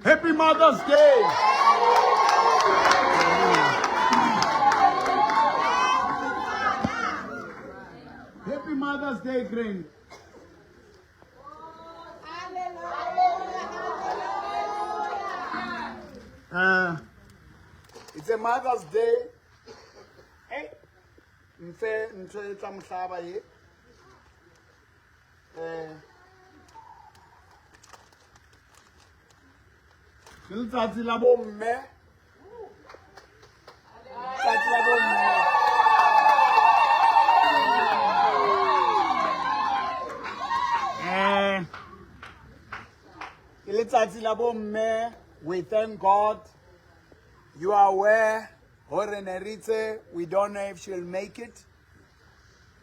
Happy Mother's Day. Happy Mother's Day, Granny. It's a Mother's Day. Hey, letsatsi la bomme. Letsatsi la bomme. Letsatsi la bomme. We thank God. You are aware, we don't know if she'll make it.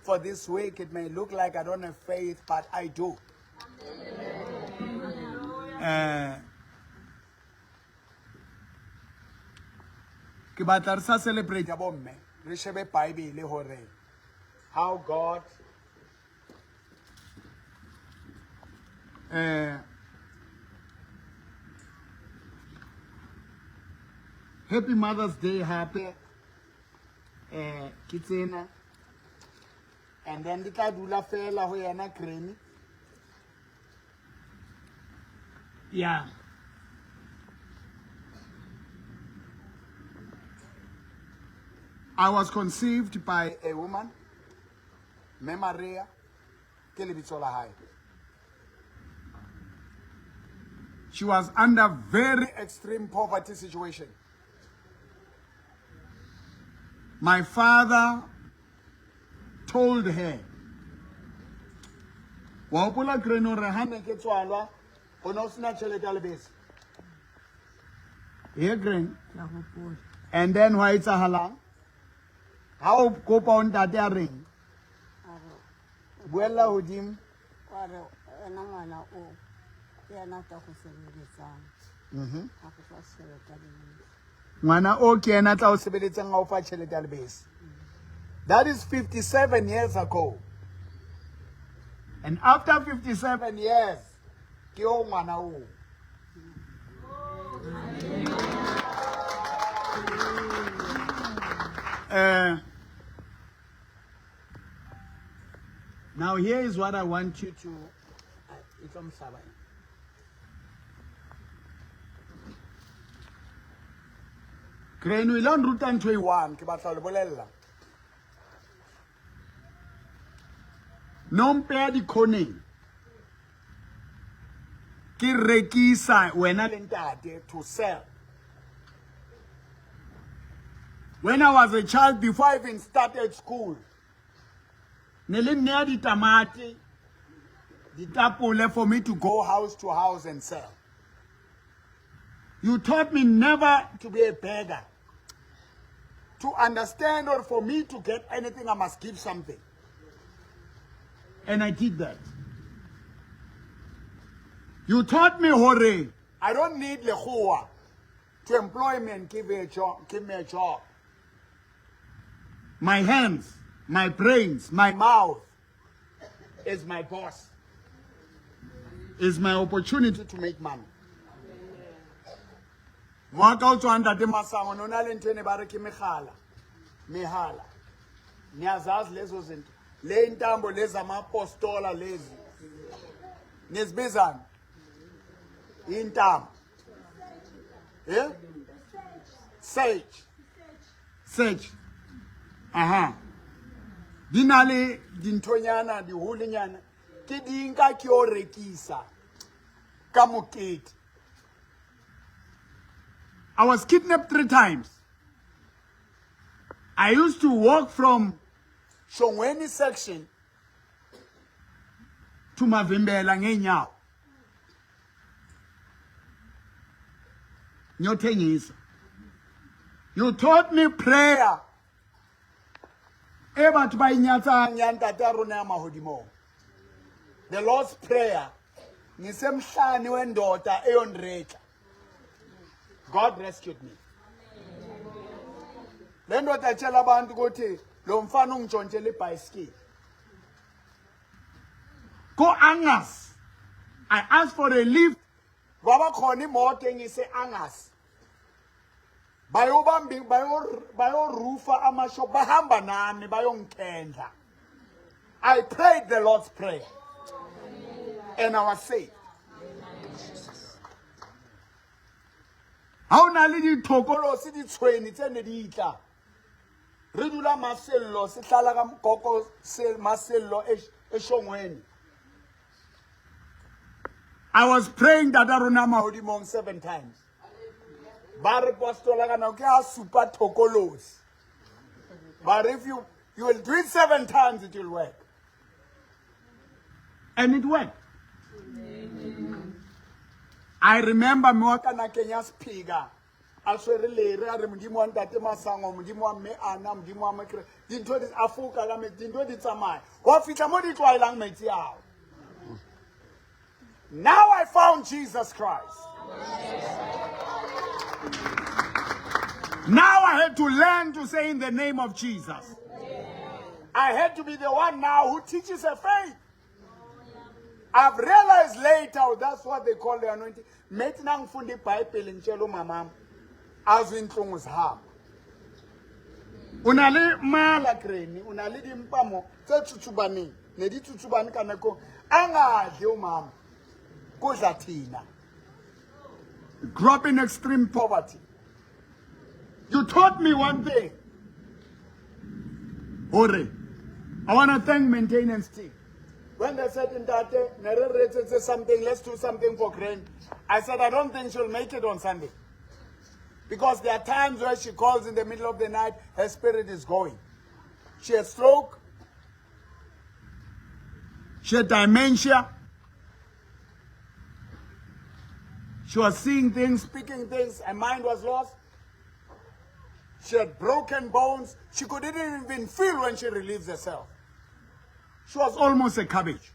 For this week, it may look like I don't have faith, but I do. Ke batla re sa celebrate ya bomme re shebe Bible hore how God Happy Mother's Day, happy Kitsena. And then the dula fela ho yana Granny. Yeah. I was conceived by a woman, Maria, she was under very extreme poverty situation. My father told her, and then why it's a halal? How go on that ring? Buella Udim. Ngwana o ke ena tla o sebeletsang ga o fa tšhelete ya lebese. That is 57 years ago. And after 57 years, ke o ngwana o. Now here is what I want you to Granny o ilang ruta ntho e one ke batla le bolella. Nompe ya dikhoneng ke rekisa wena le ntate to sell. When I was a child, before I even started school, nele nea ditamati, ditapole for me to go house to house and sell. You taught me never to be a beggar. To understand or for me to get anything, I must give something. And I did that. You taught me, Hore, I don't need lechoa to employ me and give me a job. My hands, my brains, my mouth is my boss. Is my opportunity to make money. Mwaka o tswa ntate Masango nona le ntwe ne ba re ke mehala niyazazi lezo zinto le intambo leza amapostola lezi nezibizana intambo sage dinale dinthonyana dihulinyana ke dinka ke o rekisa ka mokete. I was kidnapped 3 times. I used to walk from Shongweni section to Mavimbela ngenyawo. Nyothengisa. You taught me prayer. The Lord's Prayer. God rescued me. Then what I tell about to go to Lomfanung Jonjeli by ski. Go Angas. I asked for a lift Baba khona imoto engise Angas. Bayo rufa amasho bahamba nami bayongikhendla. I prayed the Lord's Prayer. And I was saved. How na le di thokolo se di tshweni tsene di itla. Re dula masello se hlala ka mkoko se masello eshongweni. I was praying that Aruna Mahodimong 7 times. Bare postola kana ke a super thokolos. But if you will do it 7 times, it will work. And it worked. I remember Mwaka na Kenya speaker. Aswere le re mdimo wa ntate masango mdimo wa me ana mdimo wa mekre. Dintho di afuka ka me dintho di tsamaya. Wa fitla mo di tlwailang metsi ao. Now I found Jesus Christ. Now I had to learn to say in the name of Jesus. I had to be the one now who teaches a faith. I've realized later that's what they call the anointing. Metinang fundi Bible in chelo mamam. As in tongues ham. Unale mala kreni, unale di mpamo, tse tutsubani, ne di tutsubani kanako, anga dio mam, kozatina. Grew up in extreme poverty. You taught me one thing. Ore, I want to thank maintenance team. When they said in that day, say something, let's do something for Crane. I said, I don't think she'll make it on Sunday. Because there are times where she calls in the middle of the night, her spirit is going. She had stroke. She had dementia. She was seeing things, speaking things. Her mind was lost. She had broken bones. She couldn't even feel when she relieves herself. She was almost a cabbage.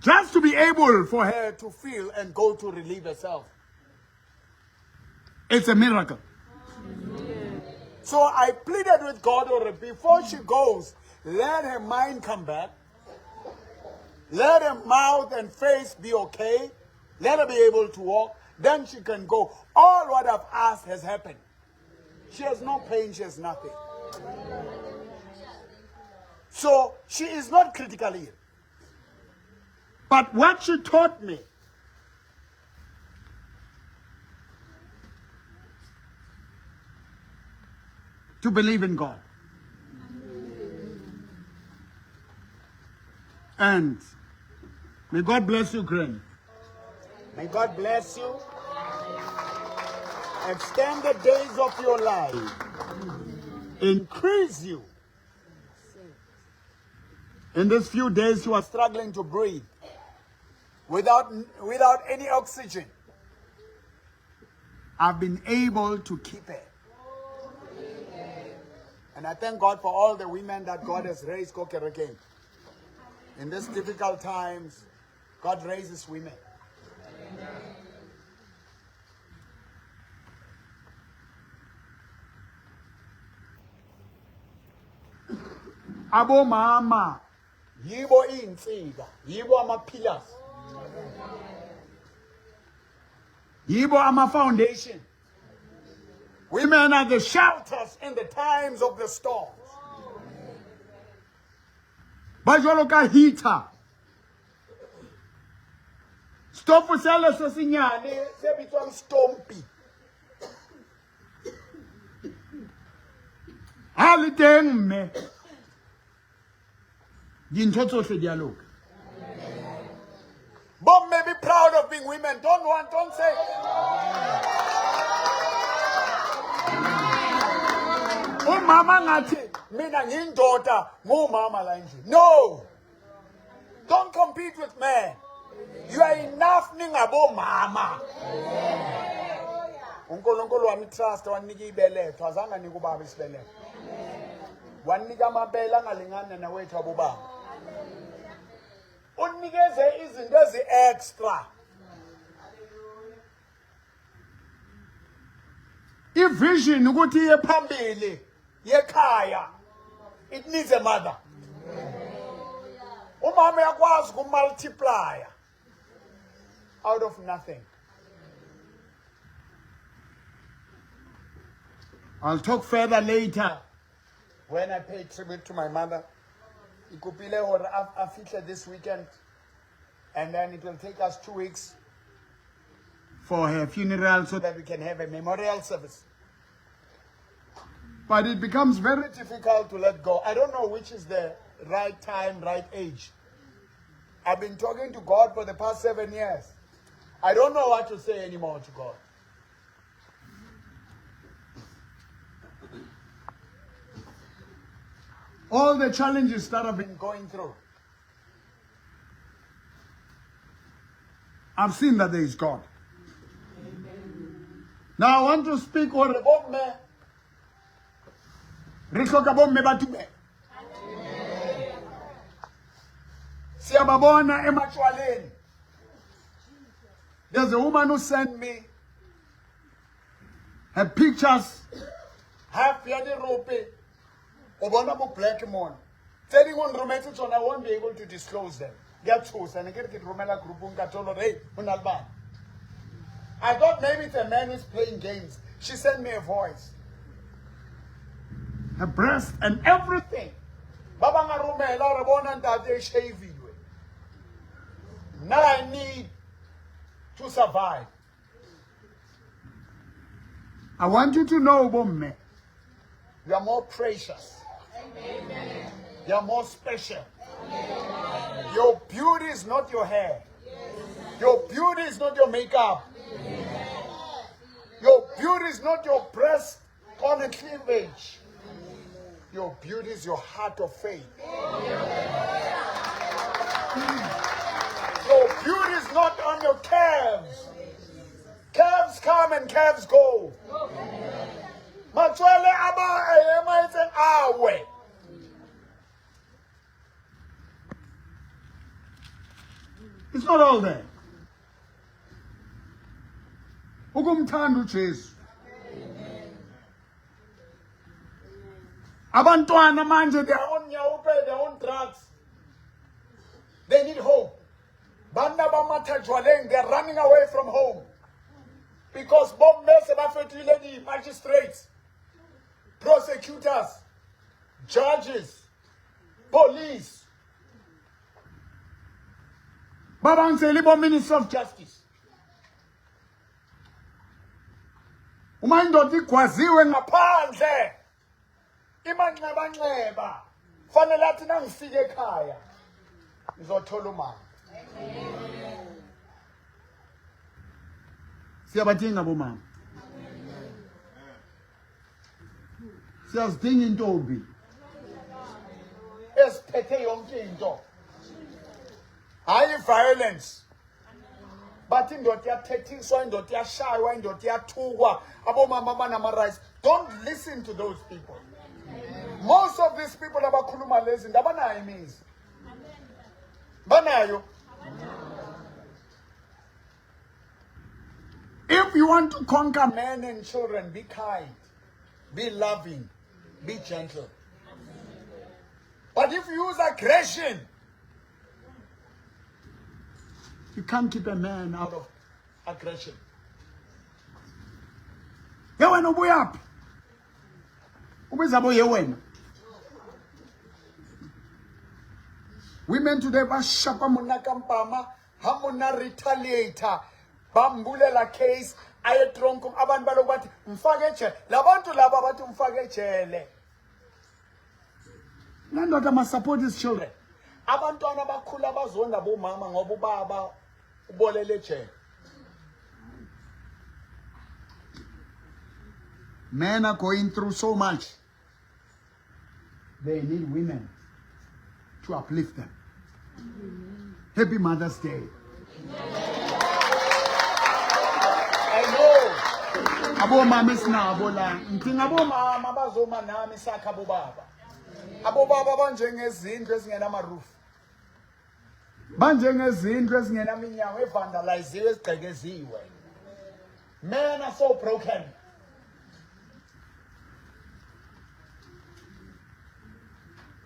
Just to be able for her to feel and go to relieve herself. It's a miracle. So I pleaded with God, or before she goes, let her mind come back. Let her mouth and face be okay. Let her be able to walk. Then she can go. All what I've asked has happened. She has no pain. She has nothing. So she is not critically ill. But what she taught me, to believe in God. And may God bless you, Gren. May God bless you. Extend the days of your life. Increase you. In these few days you are struggling to breathe without any oxygen. I've been able to keep it. And I thank God for all the women that God has raised Kokereke. In these difficult times, God raises women. Abo mama, yibo insika, yibo ama-pillars, yibo ama-foundation. Women are the shelters in the times of the storms. Bajolo ka heater. Stofu sele se sinyane se bitwang stompi. Haliteng me. Dintho tsohle di a loka. But may be proud of being women. Don't say. Oh mama ngathi mina ngiyindoda ngomama la nje. No. Don't compete with men. You are enough ningabo mama. uNkulunkulu wami trust wanika ibeletho azange nika ubaba isibeletho. Wanika amabele angalingana nawethu abobaba. Unikeze izinto ezi extra. Ivision ukuthi iye phambili yekhaya. It needs a mother. Umama yakwazi ukumultiply out of nothing. I'll talk further later when I pay tribute to my mother. Ikupile or afihle this weekend, and then it will take us 2 weeks for her funeral so that we can have a memorial service. But it becomes very difficult to let go. I don't know which is the right time, right age. I've been talking to God for the past 7 years. I don't know what to say anymore to God. All the challenges that I've been going through, I've seen that there is God. Now I want to speak on the bomme. Rihloka bomme batume. Siyababona emachwaleni. There's a woman who sent me her pictures, half yadi rope, obona bo black mon. Telling on romantics on I won't be able to disclose them. Get chose and I get Romela group hey, unalban. I thought maybe it's a man who's playing games. She sent me a voice. Her breast and everything. Baba nga Romela rabona ntate shave you. Now I need to survive. I want you to know, Bomme, you are more precious. Amen. You are more special. Amen. Your beauty is not your hair. Yes. Your beauty is not your makeup. Amen. Your beauty is not your breast on a cleavage. Your beauty is your heart of faith. Your beauty is not on your calves. Calves come and calves go. Matwale aba ema it's an awe. It's not all there. Ukumthanda uJesu. Abantwana manje they are on nyawupe, they are on drugs. They need hope. Banda bamatajwaleng, they are running away from home. Because Bob Mese bafetile the magistrates, prosecutors, judges, police. Babang Selibo Minister of Justice. Uma indoda igwaziwe ngaphandle. Imanxeba. Fanele athi nangifike ekhaya. Ngizothola umama. Siyabadinga bomama. Siyazidinga intombi esiphethe yonke into. Hayi violence. But indoda iyathethiswa, indoda iyashaywa, indoda iyathukwa, abomama banama rights. Don't listen to those people. Most of these people abakhuluma lezi ndaba nayo imizi. Banayo. If you want to conquer men and children, be kind, be loving, be gentle. But if you use aggression, you can't keep a man out of aggression. Yewena ubuyaphi? Ubizabo yewena. Women today bashapa monaka mpama, hamona retaliator. Bambulela case ayetronkum abantu balokuthi mfake ejele labantu laba bathi mfake ejele nandoda must support his children abantwana bakhula bazonda bomama ngoba ubaba ubolele ejele. Men are going through so much. They need women to uplift them. Happy Mother's Day. Abo mama sinabo la ngithinga abo mama bazoma nami sakha abo baba banjengezindlu ezingena roof banjengezindlu ezingena iminyango evandaliziwe ezigqekeziwe. Men are so broken.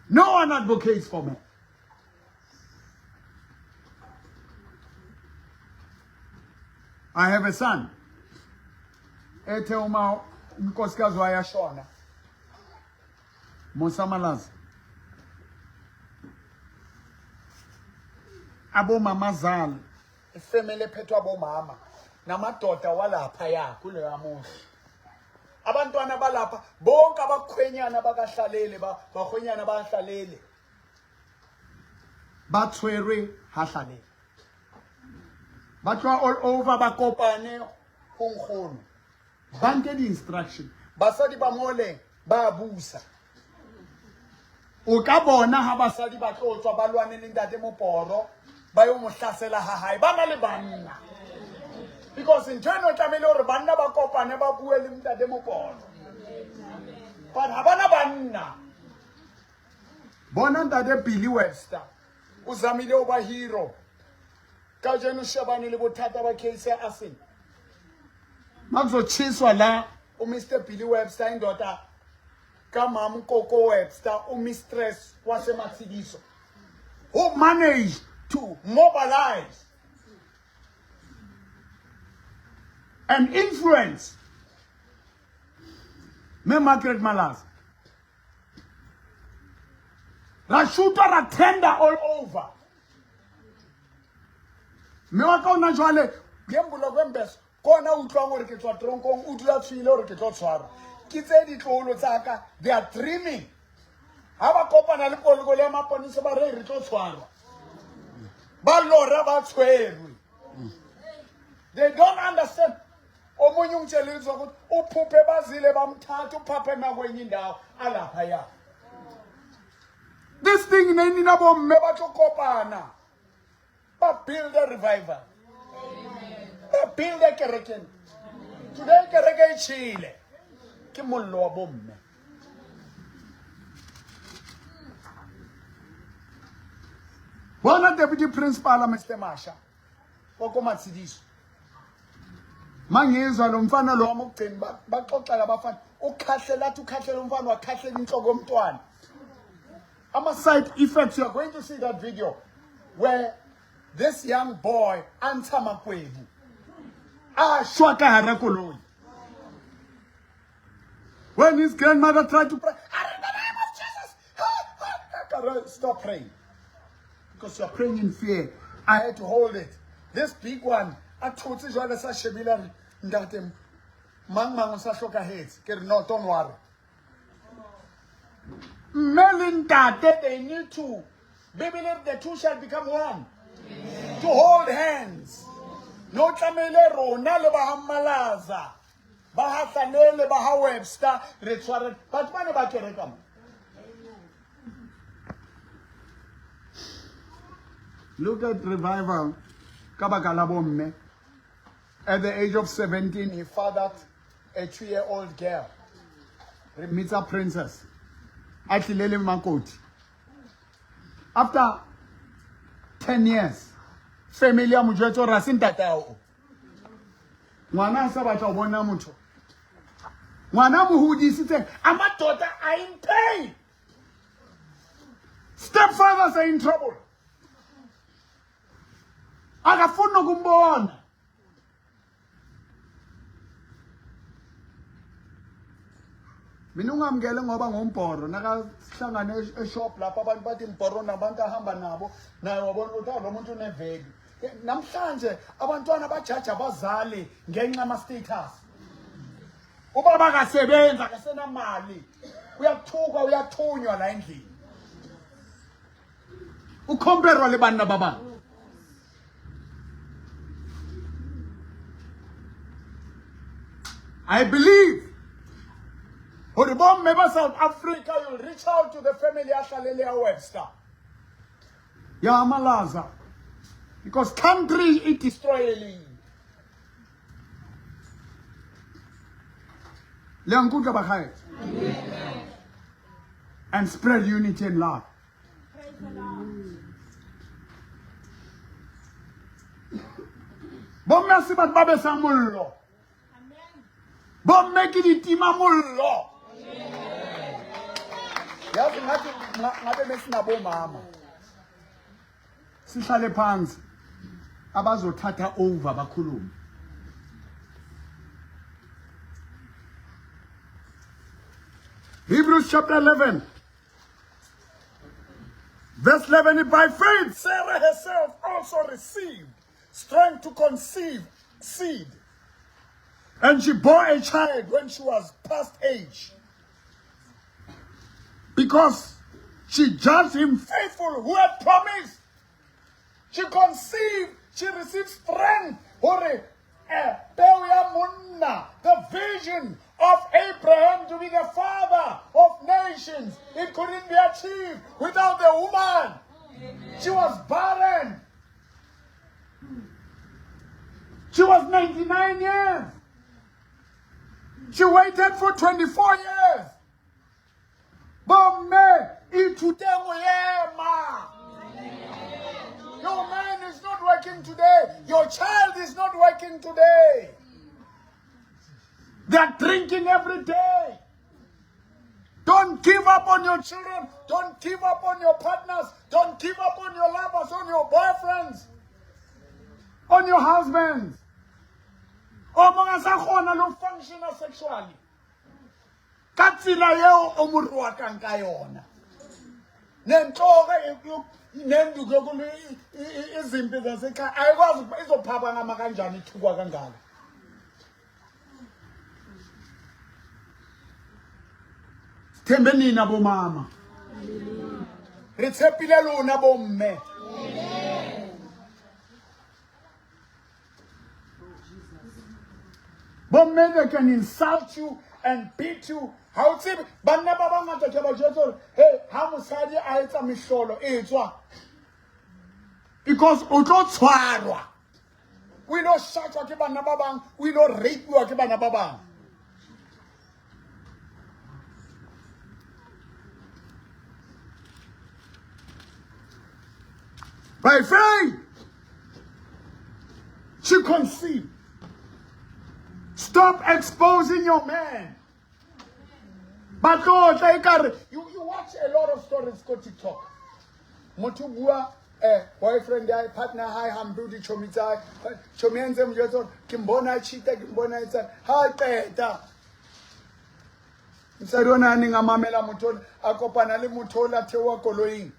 No one advocates for men. I have a son. Ethe uma unkosikazi wayashona. Mosamalazi. Abo mamazali. Ifamily ephethwe abomama. Namadoda walapha ya kuleyo amuzi. Abantwana balapha bonke abakhwenyana bakahlalele bakhwenyana bahlalele. Bathwere hahlalele. Batwa all over bakopane hongkgono. Banke di instruction. Basadi ba mole ba abusa. O ka bona ha basadi ba tlotswa ba lwane le ntate moporo ba yo mo hlasela ha hae ba na le banna. Because in general tlamele hore banna ba kopane ba bue le ntate moporo. But ha bana banna. Bona ntate Billy Webster o zamile o ba hero. Ka jeno shebane le bothata ba case ya Asin. Makuzotshiswa la u Mr Billy Webster indoda ka Mam Koko Webster u mistress waseMatsidiso who managed to mobilize and influence me Margaret Malaza. La shooter a tender all over. Me wa ka ona jwale gembulo kwembeso kona utlwa gore ke tswa tronkong o dula tshile gore ke tlo tshwara ke tse di tlolo tsaka they are dreaming ha ba kopana le poloko le maponisa ba re tlo tshwara ba lora ba tshwerwe. They don't understand. Omunye ungitshelisa ukuthi uphuphe bazile bamthatha uphaphe nakwenye indawo alapha ya. This thing neni nabo mme batlokopana ba build a revival. Build a kereken. Today kereke ichile. Ke mollo wa bomme. Bona deputy principal Mr Masha. Okomatsidiso. Mangizwa lo mfana lo wamugcini baxoxa labafana. Ukhahlela athi ukhahlela umfana wakhahlela inhloko yomntwana. Ama side effects, you are going to see that video where this young boy answer Makwenu. Shwaka harakoloi. When his grandmother tried to pray, in the name of Jesus, stop praying. Because you are praying in fear. I had to hold it. This big one, I told you that sa shebila ndatem mang sa hloka heads. No, don't worry. Melinda, they need to believe the two shall become one. Yes. To hold hands. No tlamele rona le ba Malaza. Ba Hatsanele ba ha Webster re tshware batho bana ba kereka mo. Look at revival ka baka la bomme. At the age of 17 he fathered a 2-year-old girl. Remitsa Princess. Atlilele Makoti. After 10 years, family ya mujweto rasinta tao. Mwana sa batla bona motho. Mwana muhudisitse amadoda are in pain. Stepfathers are in trouble. Akafuna kumbona. Mina ungamngele ngoba ngombhoro nakahlangana eshop lapha abantu bathi imbhoro nabantu ahamba nabo naye wabona ukuthi lo muntu uneveli. Namhlanje abantwana bajaja abazali ngenxa ama status. Ubaba akasebenza akasena mali. Uyathuka uyathunywa la endlini. Ukhomperwa le bana baba. I believe Horibom member South Africa, you'll reach out to the family Ashalele Webster. Ya Malaza. Because country it destroy and spread unity and love. Bon merci bat babe samullo. Bon make it timamullo. Yazi ngabe mesinabo mama. Sihlale phansi abazothatha over bakhuluma. chapter 11. Verse 11, by faith Sarah herself also received strength to conceive seed. And she bore a child when she was past age. Because she judged him faithful who had promised. She conceived, she received strength. The vision of Abraham to be the father of nations. It couldn't be achieved without the woman. She was barren. She was 99 years. She waited for 24 years. But your man is not working today. Your child is not working today. They're drinking every day. Don't give up on your children. Don't give up on your partners. Don't give up on your lovers, on your boyfriends, on your husbands. Function sexually. Katsila yeo omurwa kankayona. Nentoke nendukekulu izimpi zasekhaya ayikwazi izophapha ngama kanjani ithukwa kangaka. Thembe nina bomama. Re tshepile lona bomme. Bomme, they can insult you and beat you. How it's but never hey, how musadi a etsa mihlolo etswa. Because o tlo tshwarwa. We no shatwa ke bana ba bang, we no rape ke bana ba bang. By faith, she conceived. Stop exposing your man. But Lord, you watch a lot of stories go TikTok. Motubua, boyfriend, partner, hi, Hambrudi, Chomita, Chomianzem, Yoto, Kimbona, Chita, Kimbona, it's a hard peta. Sadona, Ninga Mamela Muton, Akopanale Mutola, Tewa Koloing.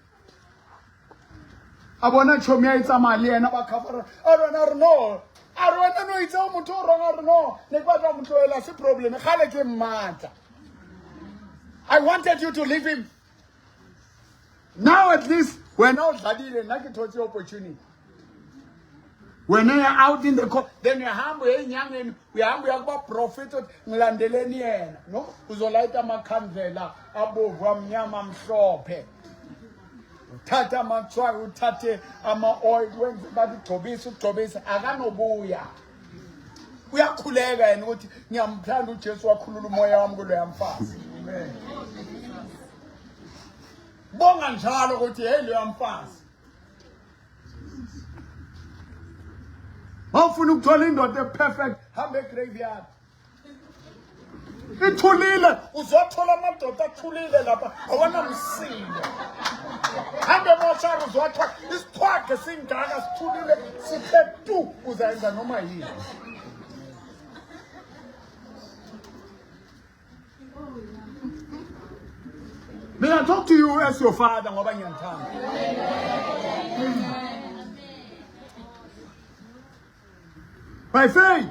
Abona Chomia, it's a Mali and Abakafara. I don't know. I don't know. It's a motor. I don't know. It's a problem. I wanted you to leave him. Now at least we're not studying and like it was your opportunity. When you're out in the court, then you're humble, young, and we are about prophet Landelenian. No, Uzolaita Macandela, above Ramyamam Shope. Tata Matswa, Tate, Ama oil, when the Tobis, Agano Boya. We are Kulega and what Yam plan to chase what Kulumoyam go and fast. Bong and Charlotte, what you am fast. Hopefully, Tolindo, the perfect Hambe graveyard. Itulile uzothola amadoda athulile lapha awanamsindo. Hambe mosharo uzothola isithwage singaka sithulile sithe tu uzayenza noma yini. May I talk to you as your father ngoba ngiyanthanda. By faith.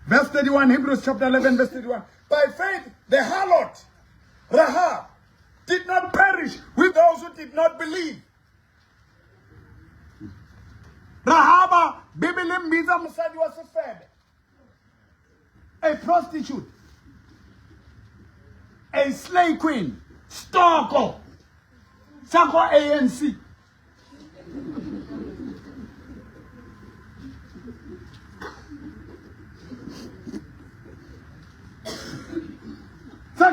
Verse 31, Hebrews chapter 11, verse 31. By faith, the harlot, Rahab, did not perish with those who did not believe. Rahaba, Bibilim Miza Musadi was a prostitute, a slave queen, stalker, Sako ANC.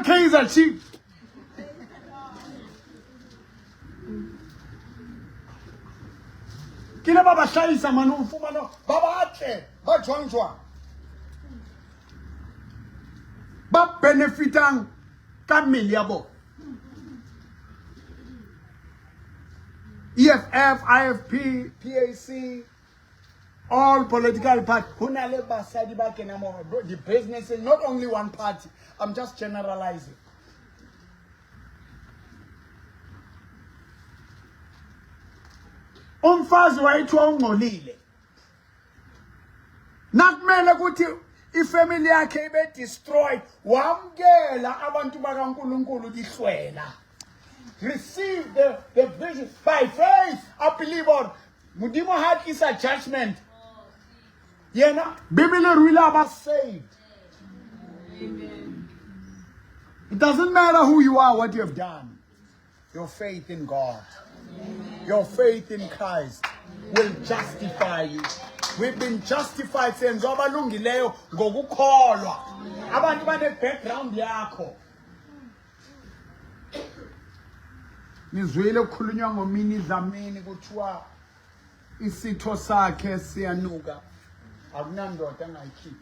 Kaiser Chief. Kina baba shaisa manu fumano baba ate ba jwanjwa ba benefitan ka miliabo EFF, IFP, PAC, all political parties. The business is not only one party. I'm just generalizing. Umfazi wayithiwa ungcolile. Nakumele ukuthi ifamily yakhe ibe destroyed. Wamkela abantu bakaNkulunkulu lihlwela. Receive the vision by faith. I believe on Mudimo had is a judgment. Yena Bibele ruila aba saved. Amen. It doesn't matter who you are, what you have done. Your faith in God. Amen. Your faith in Christ will justify you. We've been justified senze abalungileyo ngokukholwa. Abantu bane background yakho. Nizwile ukukhulunywa ngomini dlamini kuthiwa isitho sakhe siyanuka. Akunandoda angayikhiphi.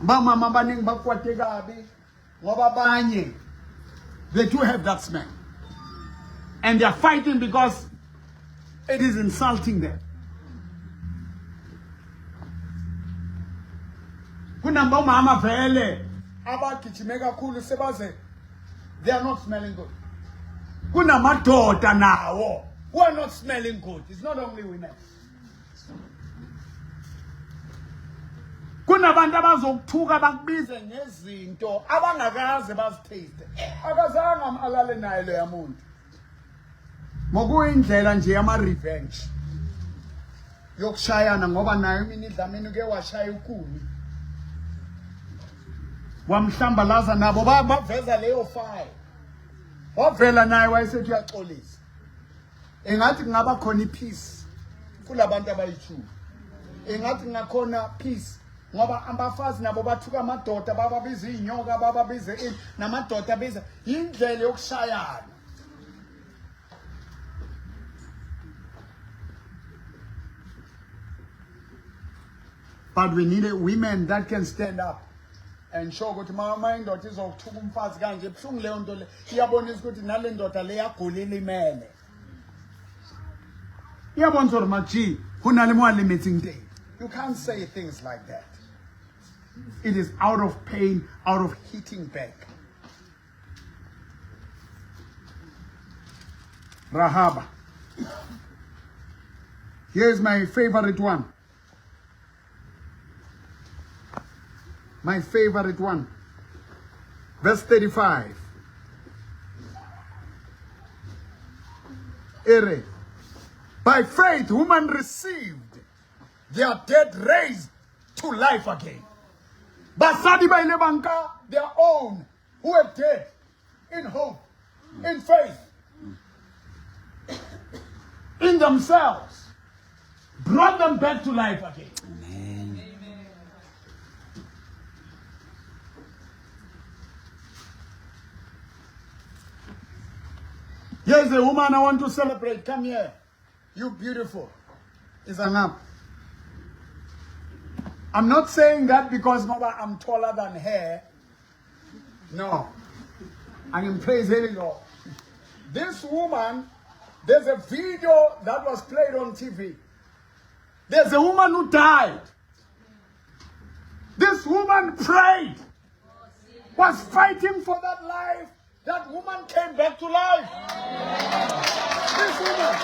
Mama abaningi bakwate kabi ngoba abanye they do have that smell. And they are fighting because it is insulting them. Kunamba umama vele abagijime kakhulu sebaze they are not smelling good. Kunamadoda nawo who are not smelling good. It's not only women. Kunabantu abazokuthuka bakubize ngezinto abangakaze bazitaste. Akazange amalale naye lo yamuntu. Ngokuyindlela nje yama revenge. Yokushayana ngoba nayo mina idlamini ke washaya ukuni. Wamhlambalaza nabo baveza leyo file. Wavela naye wayesethi uyaxolisa. Engathi kungaba khona ipeace kulabantu abayithu. Engathi ngakhona peace ngoba abafazi nabo bathuka amadoda bababiza inyoka bababiza namadoda biza indlela yokushayana. But we need women that can stand up and show ukuthi mama indoda izokuthuka umfazi kanje ebhlungu leyo nto le iyabonisa ukuthi nale ndoda le yagulile imele. Iyabona ukuthi maji kunale mo limiting thing. You can't say things like that. It is out of pain, out of hitting back. Rahaba. Here's my favorite one. My favorite one. Verse 35. Ere. By faith, women received their dead raised to life again. Basadi by Lebanka, their own, who are dead in hope, in faith, in themselves, brought them back to life again. Amen. Here's a woman I want to celebrate. Come here. You beautiful. It's an up. I'm not saying that because I'm taller than her. No. I can praise the Lord. This woman, there's a video that was played on TV. There's a woman who died. This woman prayed, was fighting for that life. That woman came back to life. This woman.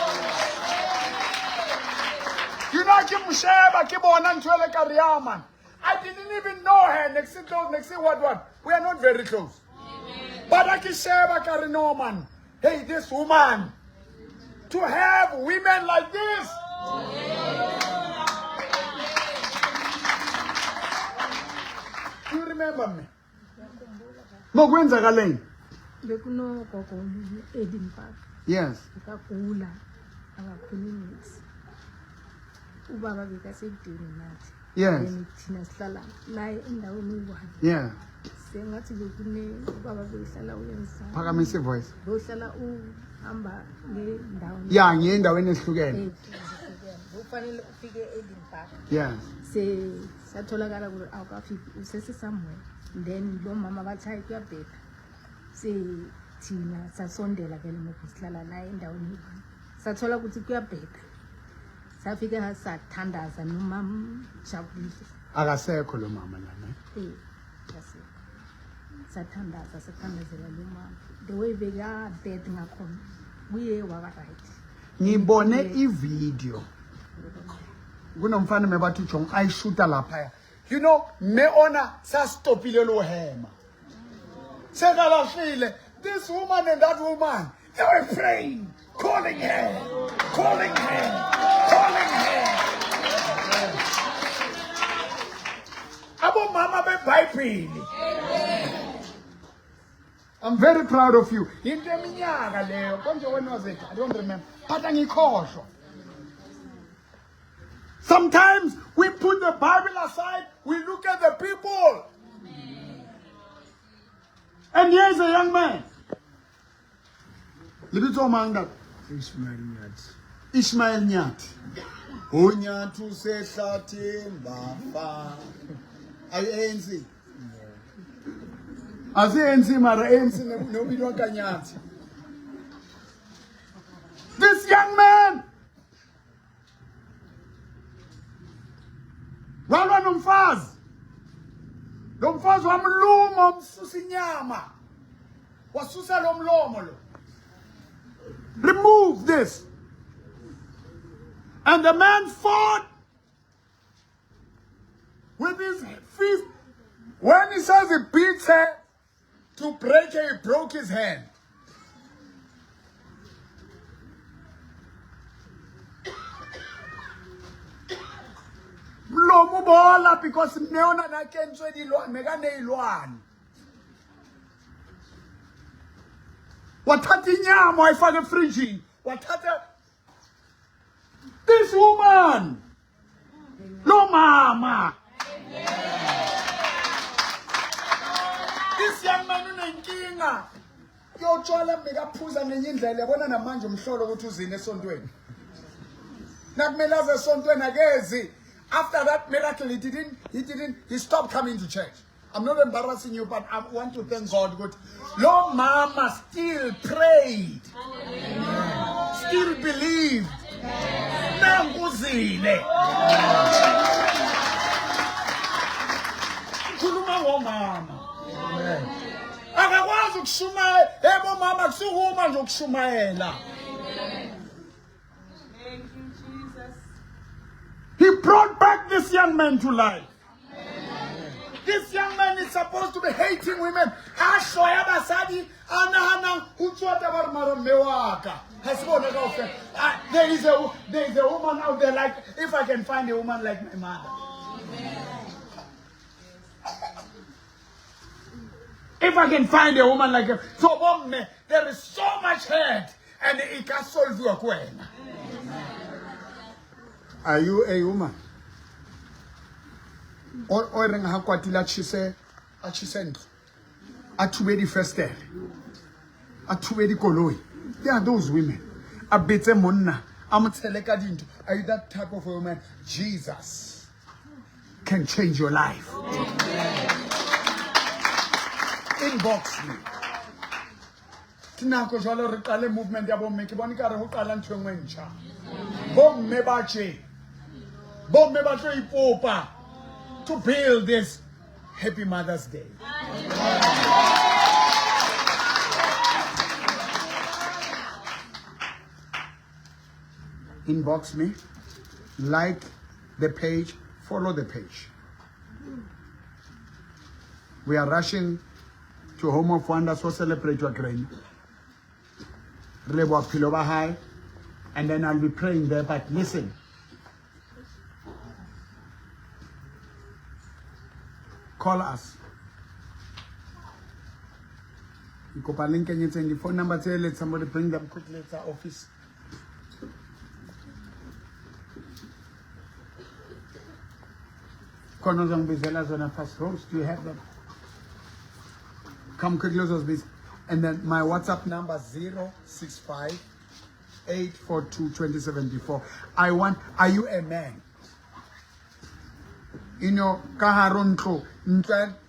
You know, I didn't even know her. Next thing, what? We are not very close. But I can share man. Hey, this woman. To have women like this. You remember me? Bekuno gogo Edinburgh. Yes. Akagula akakhona imithi. Ubaba bekasedini nathi. Yes. Thina sihlala la endaweni eyi-1. Yeah. Sengathi bekune ubaba behlala uyenzana. Phakamise voice. Behlala uhamba ngendawo. Yeah, ngendaweni ehlukene. Ufanele ufike eEdinburgh. Yes. Satholakala ukuthi awukafiki usese somewhere. Then lo mama bathi hayi kuyabheka. thina sasondela ke ngoku sihlala naye endaweni eyi sathola ukuthi kuyabheda safika sathandaza nomama Jabulile Akasekho lo mama lana. yase sathandazela lo mama the way beka dead ngakhona kuye waba right Ngibone ivideo. Kunomfana mebathi Jong ayishuta lapha. You know, me ona sa stopile lo hema. Sekalafile. This woman and that woman, they were praying, calling her. Abo mama be Bible. I'm very proud of you. Into eminyaka leyo konje when was it? I don't remember. But angikhohlwa. Sometimes we put the Bible aside, we look at the people. And here's a young man. Libito Manga. Ishmael Nyati. Unyatu se satimba fa. Are you ANC? As ANC, mara ANC no bidwa kanyati. This young man. Walwa nomfazi. Lo mfazi wamluma umsusa inyama. Wasusa lo mlomo lo. Remove this. And the man fought with his fist. When he says he beats her to break her, he broke his hand. Mlomo bola because meona na kentswe dilwane mekane ilwane. Wathatha inyama wayifaka efrijini. Wathatha this woman. No mama. This young man unenkinga. Yotshwala bekaphuza ngenye indlela yabona namanje umhlolo ukuthi uzine esontweni. Nakumele aze esontweni akezi. After that miracle, he stopped coming to church. I'm not embarrassing you, but I want to thank God. Good. Lo mama still prayed. Still believed. Nanguzile. Kuluma wo mama. Akakwazi ukushumayela. Ebo mama kusukuma nje ukushumayela. He brought back this young man to life. This young man is supposed to be hating women. There is a woman out there like, if I can find a woman like my mother. If I can find a woman like her. So there is so much hurt and it can solve your question. Are you a woman? Or renga hakwatila chise achisendlo. Atubedi festel. Atubedi koloi. There are those women. Abete monna. Amteleka dinto. Are you that type of woman? Jesus can change your life. Inbox me. Tinako jalo rekale movement yabo make bonika re ho qala ntwe ntsha. Bomme bache. Bomme bache ipopa. To build this Happy Mother's Day. Inbox me, like the page, follow the page. We are rushing to Home of Wonders to celebrate your grain. Rebo Pilova High, and then I'll be praying there. But listen. Call us. You copy link and you send the phone number. Say let somebody bring them quickly to our office. Konozang Bizelas on a first rows. Do you have them? Come quickly, and then my WhatsApp number 065 842 2074. I want. Are you a man? You know, kaharonto,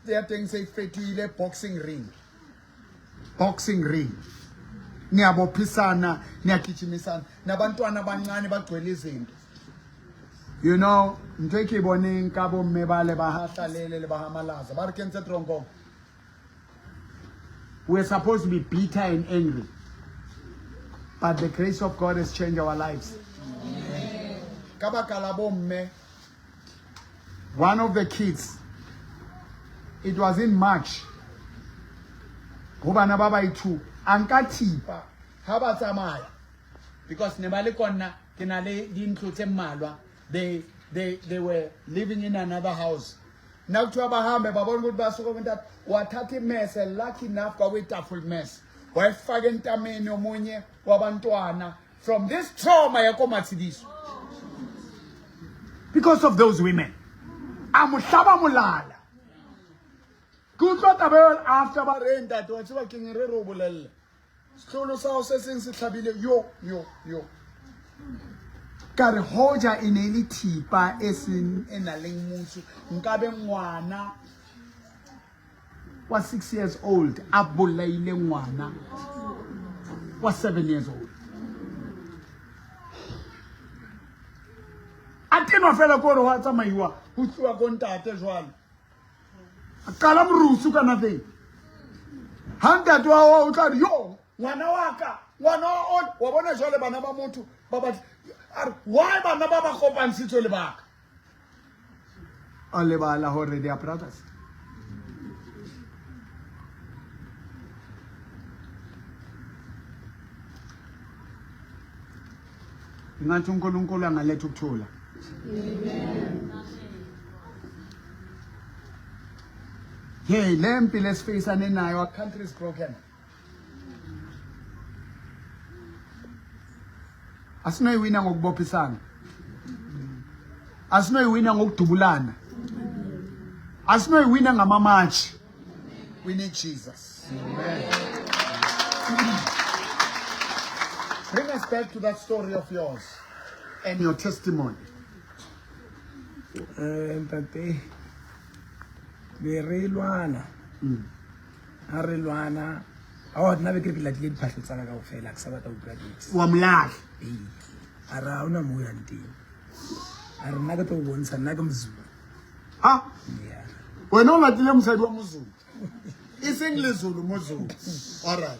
there things say fetile boxing ring. boxing ring. Niyabophisana, niyagijimisana. Nabantwana abancane bagcwele izinto. You know, ntwe ke boneng ka bo mme ba le ba hatlalele le ba hamalaza. Ba re kentse tronkong. We're supposed to be bitter and angry. But the grace of God has changed our lives. One of the kids, it was in March. Because they were living in another house. Now to Abahambe, Babon would bass over that what a mess, a lucky enough go with a full mess. Why Fagentamino Munye, Wabantuana, from this trauma, I come to this. Because of those women. I'm Mulala. Good what about after Bahrain that was working in Rerobulel. Solo South says yo. Kare hoja ineli tipa esin enaleng musu nkabe ngwana was 6 years old abulaile ngwana was 7 years old ateno fela ko re wa tsamaiwa ho tsuwa ko ntate jwale akala mrusu kana thing handa twa o tla yo ngwana waka ngwana wa bona jwale bana ba motho ba why bana ba ba kopantshitswe le baka a lebala hore they are brothers. Ngathi uNkulunkulu angaletha ukuthula. Amen. Hey, lempi lesifisane nayo, our country is broken. Asinoyiwina ngokubophisana. Asinoyiwina ngokudubulana. Asinoyiwina ngamamachi. We need Jesus. Amen. Bring us back to that story of yours and your testimony. Tate berilwana. Arilwana. Oh, na be ke la di phahlo tsaka ka ofela ke sa batla utlwa ditse. Wa mlahle. Ara una mo ya nteng. Ara nna ke to bontsha nna ke mzulu. Ha? Yeah. Wena o latile mosadi wa mozulu. E seng le Zulu mo Zulu. All right.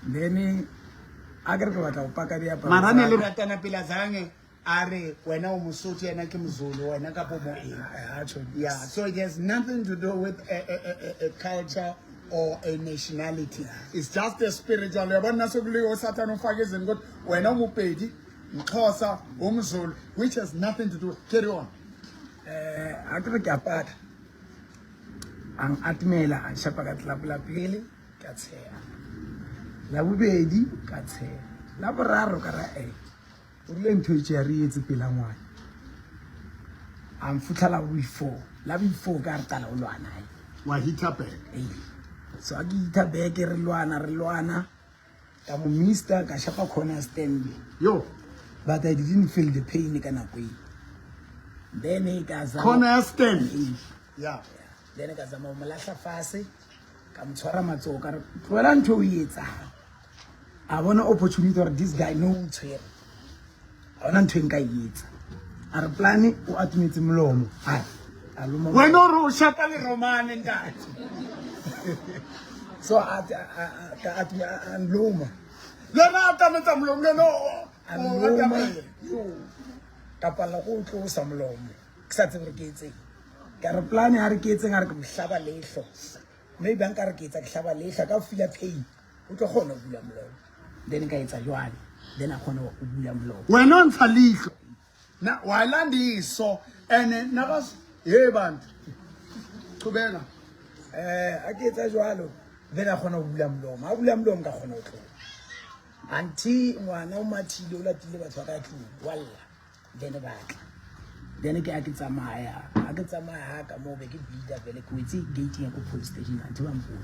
Then agere ke batla go paka dia pa. Marane le ratana pela zange are wena o mosotho yena ke mzulu wena ka pomo eng. Yeah, so it has nothing to do with a culture or a nationality. It's just a spiritual. Yabona sokuliyo Satan ufake izinto ukuthi wena umupedi mXhosa umZulu which has nothing to do. Carry on. Agere ke apata. Ang atmela a shapa ka tlapula pele ka tsheya. La bobedi ka tsheya. La boraro ka ra o rile ntho e re etse pela ngwana. Am futhala before. La before ka re tala o lwana ai. Wa hita back. So I get back re lwana. Ka mo mister ka shapa corner stand. Yo. But I didn't feel the pain kana kwe. Then he kaza corner stand. Yeah. Then ka zama mo lahla fase ka mtshwara matsoka re tloela ntho o etsa. A bona opportunity or this guy no mtshwere. A bona ntho enka etsa. A re plan o atumetse molomo. Hai. When o shata le romane ntate. So anloma. Lena atametsa molomo leno. Anloma. Kapala go tlosa molomo. Ke sa tsebe ke etse. Ka re plan ha re ke etse ngare ke mhlaba lehlo. Maybe anka re ke etsa ke hlaba lehla ka feel pain. O tlo khona go bula molomo. Then ka etsa jwale. Then a khona go bula molomo. Wena o ntsha lehlo. Na wa landiso ene nabas bantu. Qhubeka. A ke etsa jwalo. Then a khona go bula molomo. A bula molomo ka khona go tlola. Anti ngwana o mathile o latile batho ka tlung. Walla. Then ba tla. Then ke a ke tsamaya ha ka mo be ke bida vele ko itse gate ya ko police station until I'm full.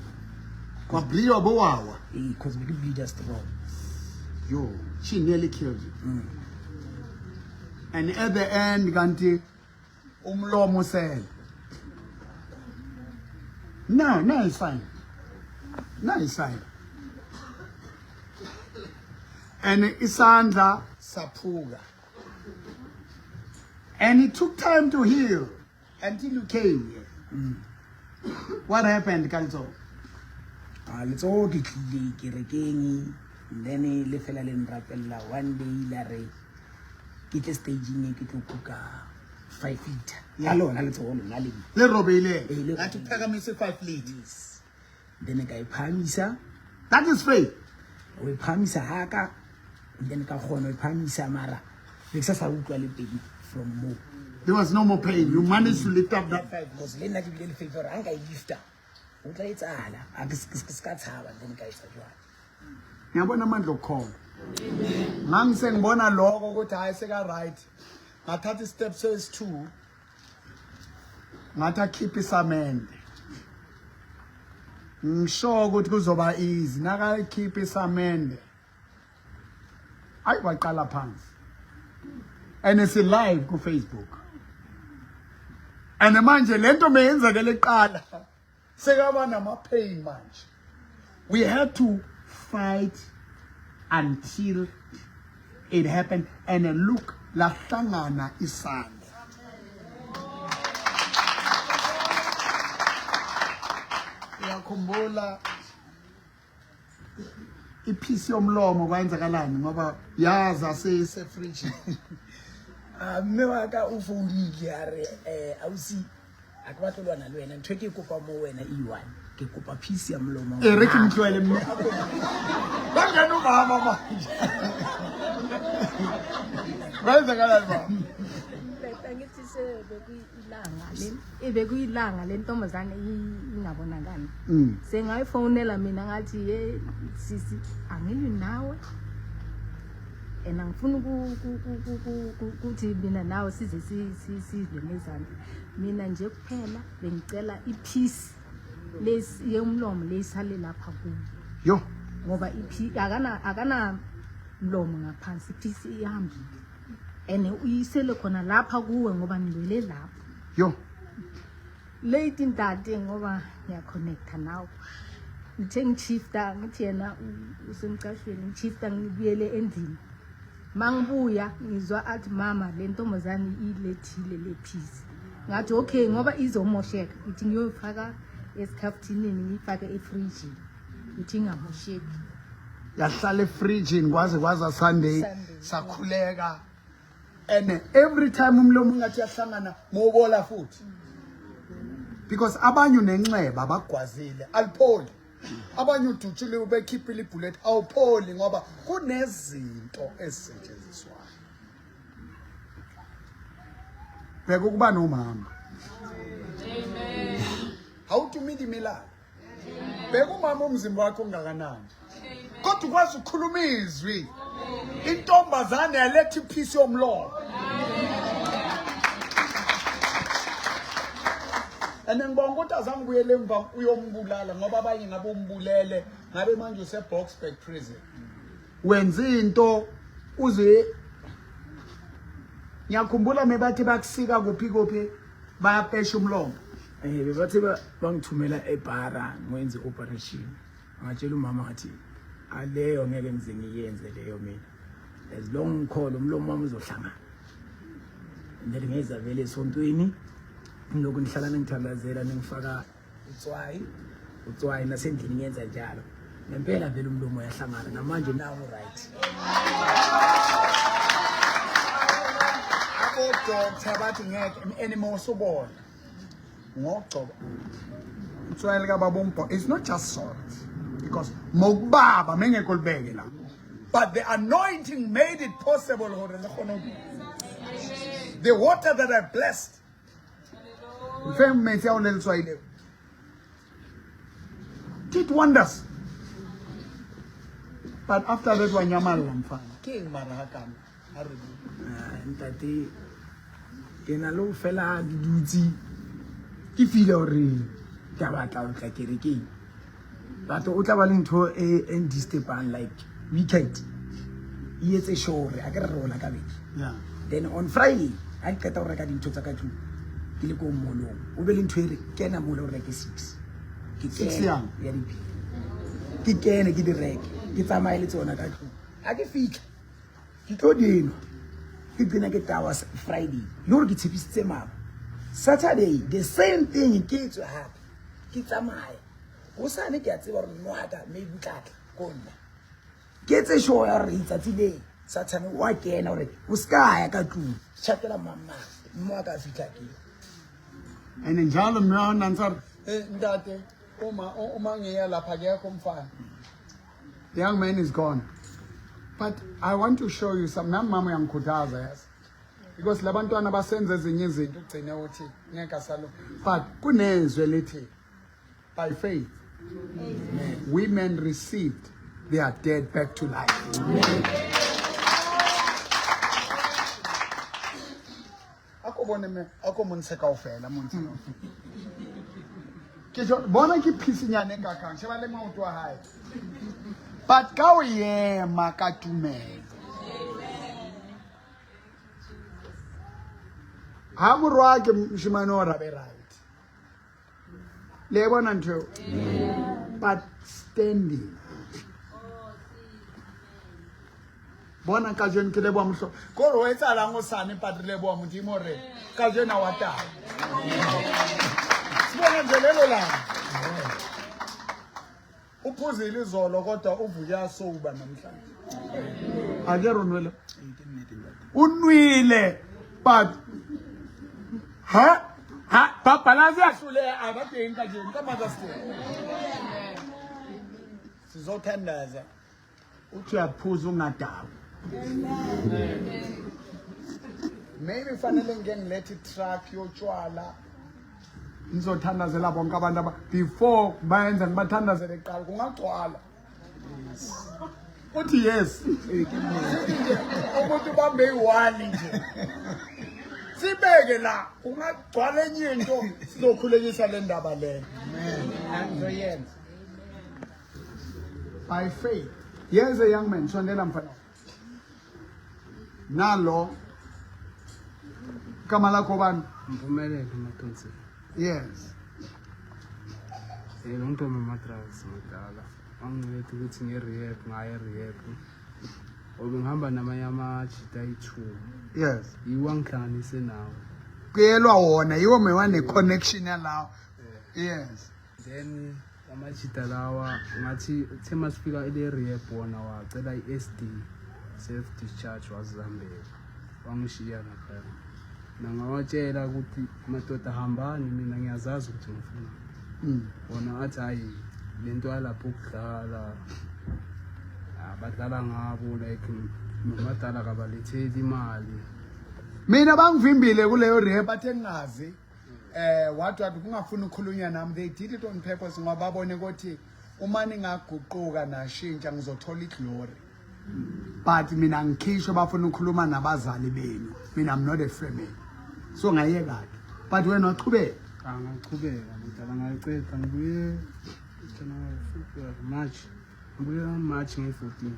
Kwa bliwa bo wawa. Because we could bleed us strong. Yo, she nearly killed you. And at the end kanti umlomo said, no, it's fine. Nice side. And isandla saphuka. And it took time to heal until you came here. What happened, Kalso? Let's all get kerekeng. Then le fela le nrapella one day la re ke tle staging ke tlo kuka 5 feet. Ya lona let's all na le. Le robile. Ngathi phakamise 5 liters. Then ka iphamisa. That is faith. We phamisa haka. Then ka khona iphamisa mara. Le sa utlwa le pedi from mo. There was no more pain. You managed to lift up that 5. Because le nna ke bile le favor anga I lifta. O tla etsala. A ke ska tshaba then ka etsa jwa. Ngiyabona amandla okukhona. Ngangibona lokho ukuthi hayi seka right. Ngathatha step says 2. Ngathi akhiphe isamende. Ngisho ukuthi kuzoba easy. Naka ikhiphe isamende. Ayi waqala phansi. And it's live ku Facebook. And manje lento meyenza ke leqala. Sekaba nama pain manje. We had to fight until it happened, and look, la hlangana isandla. Uyakhumbula iphisi yomlomo kwenzakalani ngoba yaza sese fridge. Mme wa ka o founile a re ausi a ke batlo lwana le wena ntwe ke kopa mo wena E1 ke kopa piece ya mlomo Re ke mtlwele mme. Bangena umama manje. Kwenzakalani ba? Beta ngithi bekuyilanga le ntombazane ingabonakali. Sengayifonela mina ngathi ye sisi angiyi nawe. And angifuna ukuthi mina nawe size sidle nezandla. Mina nje kuphela bengicela ipiece lesi yomlomo lesale lapha kuyo. Yo. Ngoba akana mlomo ngaphansi ipiece ihambile. And uyisele khona lapha kuwe ngoba ngilele lapha. Yo. Late intate ngoba ngiyaconnecta nawe. Ngithe ngishifta ngithi yena usemcashweni ngishifta ngibuyele endlini. Mangibuya ngizwa athi mama le ntombazane ilethile le piece. Ngathi okay ngoba izomosheka ngithi ngiyofaka esikhafthinini ngifake efridge. Ngithi ngamosheki. Yahlala efridge kwaza Sunday sakhuleka. And every time umlomo ngathi yahlangana ngobola futhi. Because abanye nenxeba abagwazile alipholi. Abanye udutshule ubekhipile ibullet awupholi ngoba kunezinto ezisetshenziswayo. Beka ukuba nomama. Amen. How to meet imilala. Beka umama umzimba wakho ungakanani. Kodwa ukwazi ukukhuluma izwi. Intombazane yaletha iphisi yomlomo. And ngibonga ukuthi azangibuyele emva uyombulala ngoba abanye ngabe umbulele ngabe manje use Boksburg prison. Wenza into uze ngiyakhumbula mebathi bakusika kuphi bayapesha umlomo. Bebathi bangithumela ebhara ngwenze operation. Ngatshela umama ngathi aleyo ngeke ngize ngiyenze leyo mina. As long call umlomo wami uzohlangana. Ndithi ngeza vele esontweni. Lokho ngihlala ngithandazela ngifaka utswayi nasendlini ngiyenza njalo. Ngempela vele umlomo yahlangana namanje nawo right. Abo doctor bathi ngeke anymore sobona. Ngogcoba. Utswayi lika babompo it's not just salt because mokubaba mengekho libeke la. But the anointing made it possible the water that I blessed. Did wonders. But after that one yamal king marahakam. Ntate kena lo fela dutsi ke file hore ka batla o tla kerekeng. Batho o tla ba le ntho e disturbing like weekend. Iyetse sure a ke re rola ka beke. Yeah. Then on Friday I qeta ho reka dintho tsa ka tlung. Ke le ko molong o be le ntho e re kena molo o reke 6 ke 6 yang ya dipi ke kene ke di reke ke tsamaye le tsona ka tlung ha ke fitla ke tlo dino ke tsena ke tawa Friday le hore ke tshepisitse mama Saturday the same thing ke tswe hape ke tsamaye o sane ke a tseba hore nwata maybe tlatla konna ke tse show ya re itsatsi le Saturday wa kena hore o ska ya ka tlung chatela mama mo ka fitla ke and njalo mina answer ndate uma ngiya lapha akekho umfana. The young man is gone. But I want to show you some mama yangikhuthaza yes. Because labantwana basenza ezinye izinto ugcine uthi ngeke asalo. But kunezwe lithi by faith women received their dead back to life. Akubone me akumonse kaofela montsha. Ke bona ke phisinyane kakang sheba le maoto a hae. But ka o yema ka tumelo. Ha morwa ke moshimane o rabe right. Le bona ntho. But standing. Bona ka jone ke le bo mohlo. Ko re o etsa la ngo sane but le bo modimo re ka jone wa taba. Sibona nje lelo la. Uphuzile izolo kodwa uvuya soba namhlanje. Ake ronwele. Unwile but papa lazi ahlule abadingi kanje nkamaza sithini. Sizothandaza. Uthi uyaphuza ungadawu. Maybe fanele ngengilethe truck yotshwala. Ngizothandazela bonke abantu before bayenza ngibathandazele eqala kungagcwala. Uthi yes. Umuntu bambe i1 nje. Sibeke la ungagcwala enye into sizokhulekisa le ndaba le. Amen. By faith. Here's a young man, sondela mfana. Nalo kama lakho bani? Mpumelelo Matonsi. Yes. Lo nto mamatras madala. Angilethe ukuthi nge-rehab ngaye-rehab. Ngihamba namanye amajita ayi-2. Yes. Iwangihlanganise nawo. Kuyelwa wona yiwo mewane connection yalawo. Yes. Then amajita lawa ngathi uthe masifika ile-rehab wona wacela i-SD self discharge wazihambela. Wangishiya lapha. Nangawatshela ukuthi madoda hambani mina ngiyazazi ukuthi ngifuna. Wona athi hayi lento yalapho ukudlala abadlala ngabo like nomadala kabaletheli imali. Mina bangivimbile kuleyo rehab athe ngingazi wathi kungafuna ukukhulunywa nami. They did it on purpose ngoba babone ukuthi uma ningaguquka nashintsha ngizothola iglory. But mina ngikhisho bafuna ukukhuluma nabazali benu. Mina I'm not a family. So ngayeka ke. But wena uchubeka. Angachubeka mdala ngayicela ngibuye March. Ngibuye March nge-14.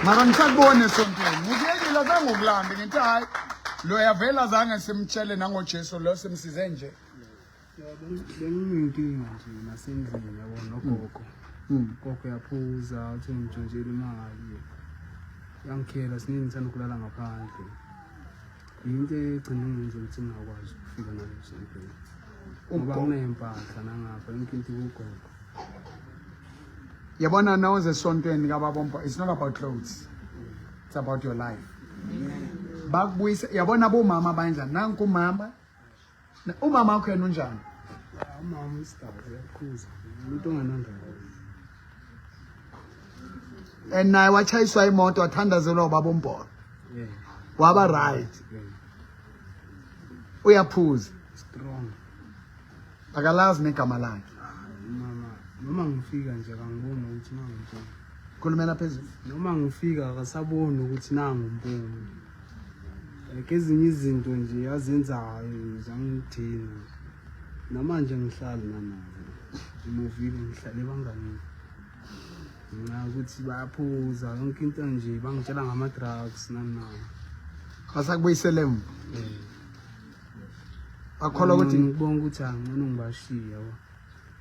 Mara ngisakubone sontweni. Ngiyekile zangokulambi ngithi hayi lo yavela zange simtshele nangoJesu lo simsize nje. Benginenkinga nje nasendlini yabona nogogo. Gogo yaphuza uthi ngitshontshele imali. Yangikhela siningi sana ukulala ngaphandle. Into egcina ngenze ukuthi ngakwazi ukufika nalo sontweni. Ngoba kunempahla nangapha inkinto kugogo. Yabona now esontweni kababompo it's not about clothes. It's about your life. Bakubuyisa yabona bomama banjani nanku umama. Umama wakho yena unjani? Umama isitazi yakhuza. Umuntu onganandaba. And naye wachayiswa imoto wathandazelwa ubabompo. Yeah. Waba right. Uyaphuza. Strong. Akalazi negama lakhe. Noma ngifika nje akangiboni ukuthi nangu Khulumela phezulu. noma ngifika akasaboni ukuthi nangu umpumi. Ezinye izinto nje yazenzayo zangithina. Namanje ngihlala nanazo. Imovile ngihlale bangani. Ukuthi bayaphuza yonke into nje bangitshela ngama drugs nanawo. Basakubuyisele emva. Akholwa ukuthi ngibonga ukuthi angcono ngibashiya.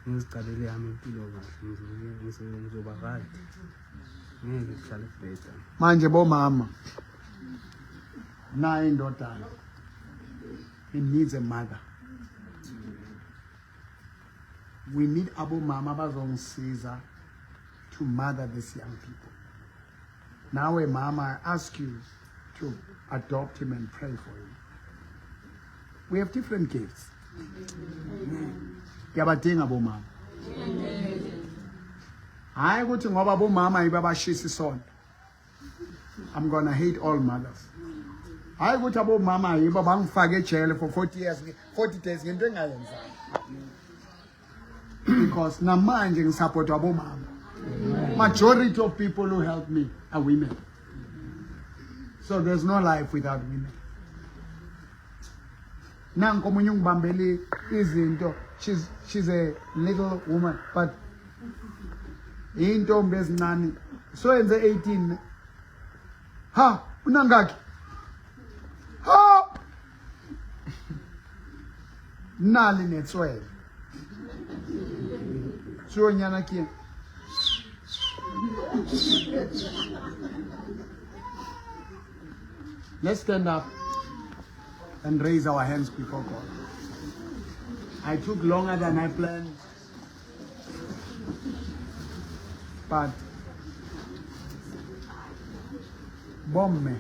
ngiziqalele yami impilo kahle ngizoba right ngeke kuhlale kubheda Manje bomama nayo indodana it needs a mother. We need abomama abazongisiza to mother these young people. Now a mama, I ask you to adopt him and pray for him. We have different gifts. Yabadinga abomama. Hayi ukuthi ngoba abomama yibo abashisa isonto. I'm going to hate all mothers. Hayi ukuthi abomama yibo bangifake ejele for 40 years, 40 days ngento engayenza. Because namanje ngisupport abomama. Majority of people who help me are women. So there's no life without women. Nanko omunye ungibambele izinto. She's a little woman, but intombi ezincane so yenze 18. Ha, unangaki? Ha! Nali netswele. So nyana ki. Let's stand up and raise our hands before God. I took longer than I planned, but bomme,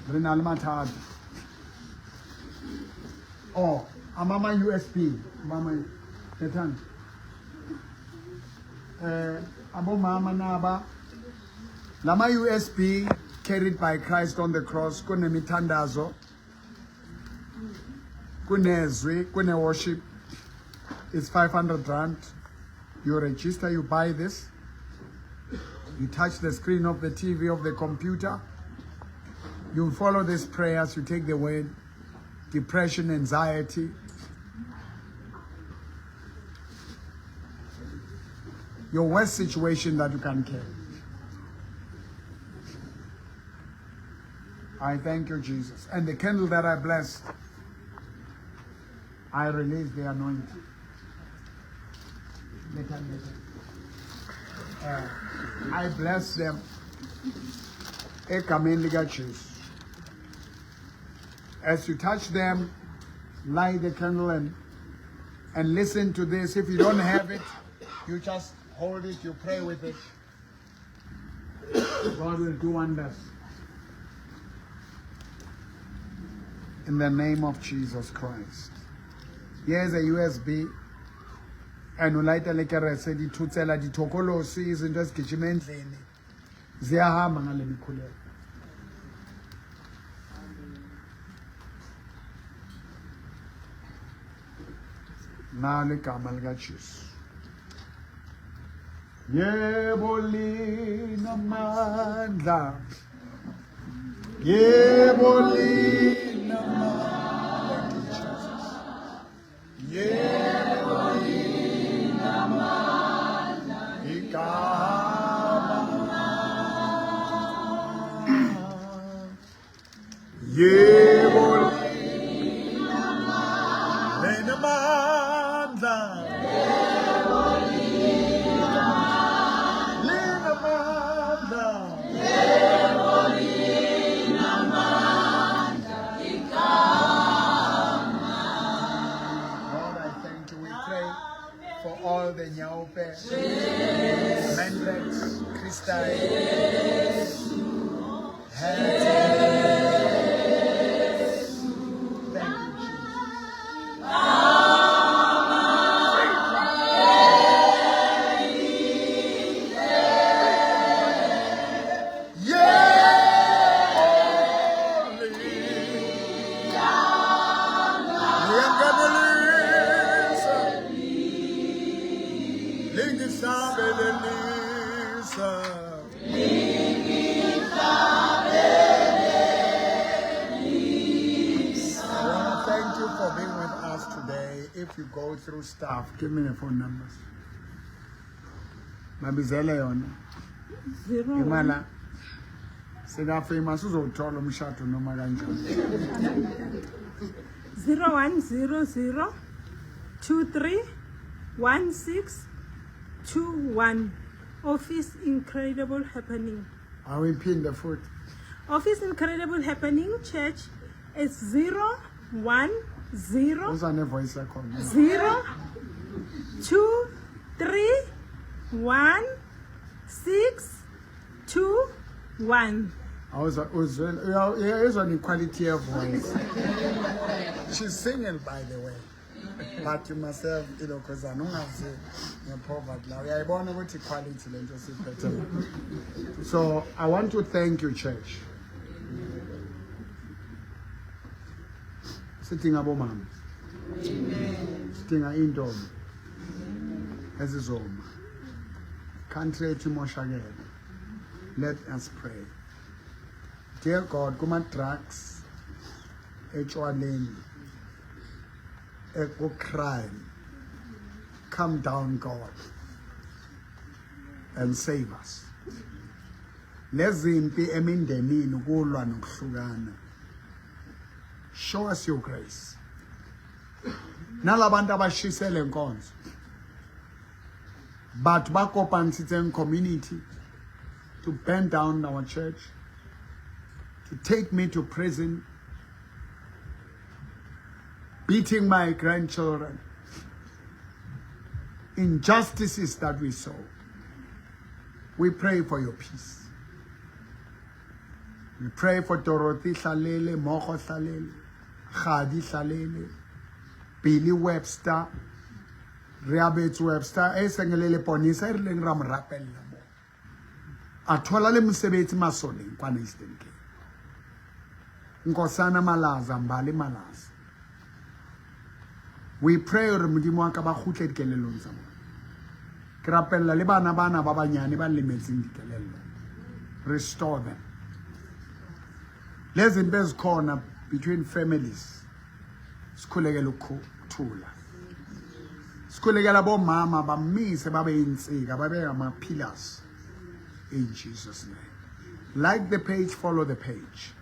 Renal Matad. Oh, Mama USB, Mama Tetan. Abo Mama Naba, Lama USB carried by Christ on the cross, kune mitandazo, kune zwi, kune worship. It's 500 rand. You register, you buy this. You touch the screen of the TV, of the computer. You follow these prayers, you take the word, depression, anxiety. Your worst situation that you can carry. I thank you, Jesus. And the candle that I blessed, I release the anointing. I bless them. As you touch them, light the candle and listen to this. If you don't have it, you just hold it, you pray with it. God will do wonders. In the name of Jesus Christ. Here's a USB. And ulaita lekerese dithutsela ditokolosi izinto ezigijima endlini ziyahamba ngale mikhuleko. Nalo igama likaJesu. Yebo linamandla. Yebo linamandla. Yebo linamandla. Igama. Yebo linamandla. All the Nyaupe, Mendlex, Christai, thank you for being with us today. If you go through stuff, give me the phone numbers. Mabizele yona. 0 Imala. Sika famous uzothola umshado noma kanjani. 0100 231621. Office Incredible Happening. I will pin the foot. Office Incredible Happening Church is 010 Who's on the voice like on? 023161. I was on equality of voice. She's singing, by the way. But you must have, because I know I've poverty now. I want to go to equality and just sit better. So I want to thank you, church. Sitting above mom. Sitting in dome. As is home. Country Timoshagel. Let us pray. Dear God, come on drugs, HOLN, echo crime. Come down, God, and save us. Lezimpi emindenini ukulwa nokuhlukana. Show us your grace. Nalabantu abashisele inkonzo. But bakopansiteng community to burn down our church, to take me to prison, beating my grandchildren, injustices that we saw. We pray for your peace. We pray for Dorothy Hlalele, Mokgo Hlalele, Khadi Hlalele, Billy Webster, Reabets Webster, Esengelele Ponisa, Erleng Ram Rappel, Atwala le msebeti masoleng kwa Eastern Cape. Nkosana Malaza, Mbali Malaza. We pray hore Modimo wa ka ba khutle dikelellong tsa bona. Ke rapella le bana ba banyane ba lemetseng dikelello. Restore them. Lezinto ezikhona between families. Sikhulekela ukuthula. Sikhulekela bomama bamise babe insika babe ama pillars in Jesus' name. Like the page, follow the page.